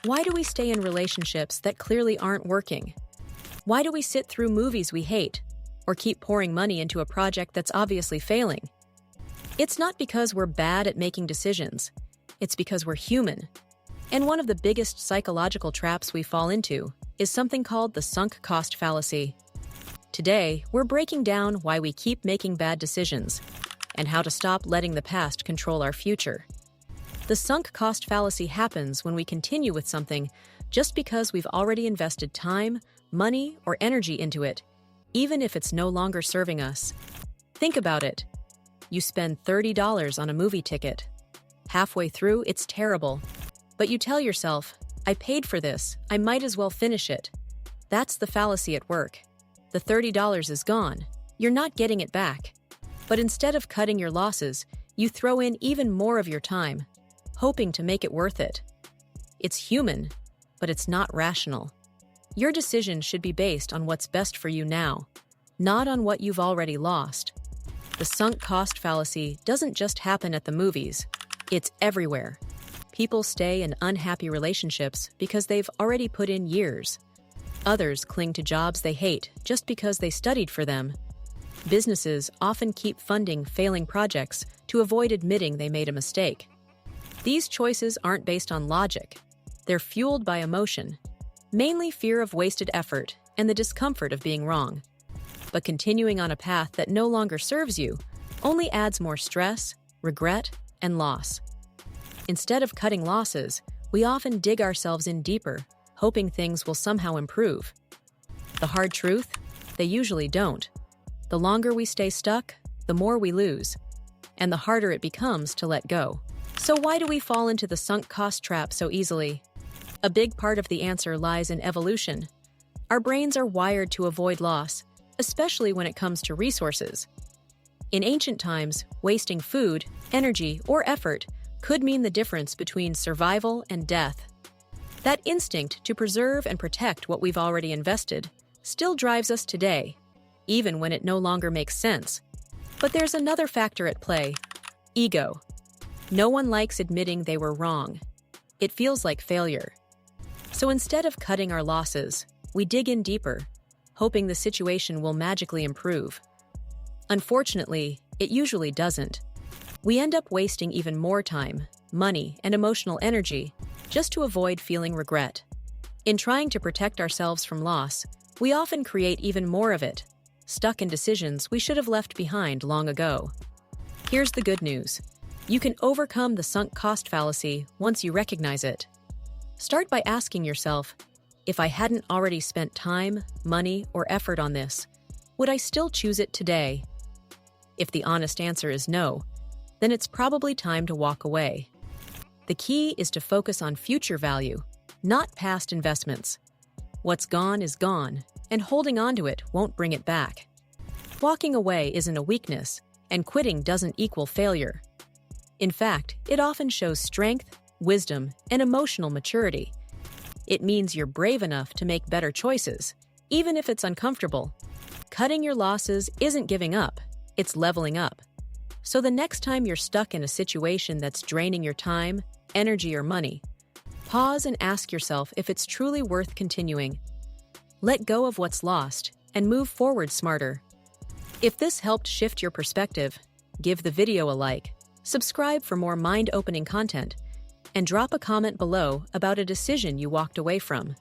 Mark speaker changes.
Speaker 1: Why do we stay in relationships that clearly aren't working? Why do we sit through movies we hate, or keep pouring money into a project that's obviously failing? It's not because we're bad at making decisions. It's because we're human. And one of the biggest psychological traps we fall into is something called the sunk cost fallacy. Today, we're breaking down why we keep making bad decisions and how to stop letting the past control our future. The sunk cost fallacy happens when we continue with something just because we've already invested time, money, or energy into it, even if it's no longer serving us. Think about it. You spend $30 on a movie ticket. Halfway through, it's terrible. But you tell yourself, I paid for this, I might as well finish it. That's the fallacy at work. The $30 is gone. You're not getting it back. But instead of cutting your losses, you throw in even more of your time, hoping to make it worth it. It's human, but it's not rational. Your decision should be based on what's best for you now, not on what you've already lost. The sunk cost fallacy doesn't just happen at the movies. It's everywhere. People stay in unhappy relationships because they've already put in years. Others cling to jobs they hate just because they studied for them. Businesses often keep funding failing projects to avoid admitting they made a mistake. These choices aren't based on logic. They're fueled by emotion, mainly fear of wasted effort and the discomfort of being wrong. But continuing on a path that no longer serves you only adds more stress, regret, and loss. Instead of cutting losses, we often dig ourselves in deeper, hoping things will somehow improve. The hard truth? They usually don't. The longer we stay stuck, the more we lose, and the harder it becomes to let go. So why do we fall into the sunk cost trap so easily? A big part of the answer lies in evolution. Our brains are wired to avoid loss, especially when it comes to resources. In ancient times, wasting food, energy, or effort could mean the difference between survival and death. That instinct to preserve and protect what we've already invested still drives us today, even when it no longer makes sense. But there's another factor at play: ego. No one likes admitting they were wrong. It feels like failure. So instead of cutting our losses, we dig in deeper, hoping the situation will magically improve. Unfortunately, it usually doesn't. We end up wasting even more time, money, and emotional energy just to avoid feeling regret. In trying to protect ourselves from loss, we often create even more of it, stuck in decisions we should have left behind long ago. Here's the good news. You can overcome the sunk cost fallacy once you recognize it. Start by asking yourself, if I hadn't already spent time, money, or effort on this, would I still choose it today? If the honest answer is no, then it's probably time to walk away. The key is to focus on future value, not past investments. What's gone is gone, and holding on to it won't bring it back. Walking away isn't a weakness, and quitting doesn't equal failure. In fact, it often shows strength, wisdom, and emotional maturity. It means you're brave enough to make better choices, even if it's uncomfortable. Cutting your losses isn't giving up, it's leveling up. So the next time you're stuck in a situation that's draining your time, energy, or money, pause and ask yourself if it's truly worth continuing. Let go of what's lost and move forward smarter. If this helped shift your perspective, give the video a like, subscribe for more mind-opening content, and drop a comment below about a decision you walked away from.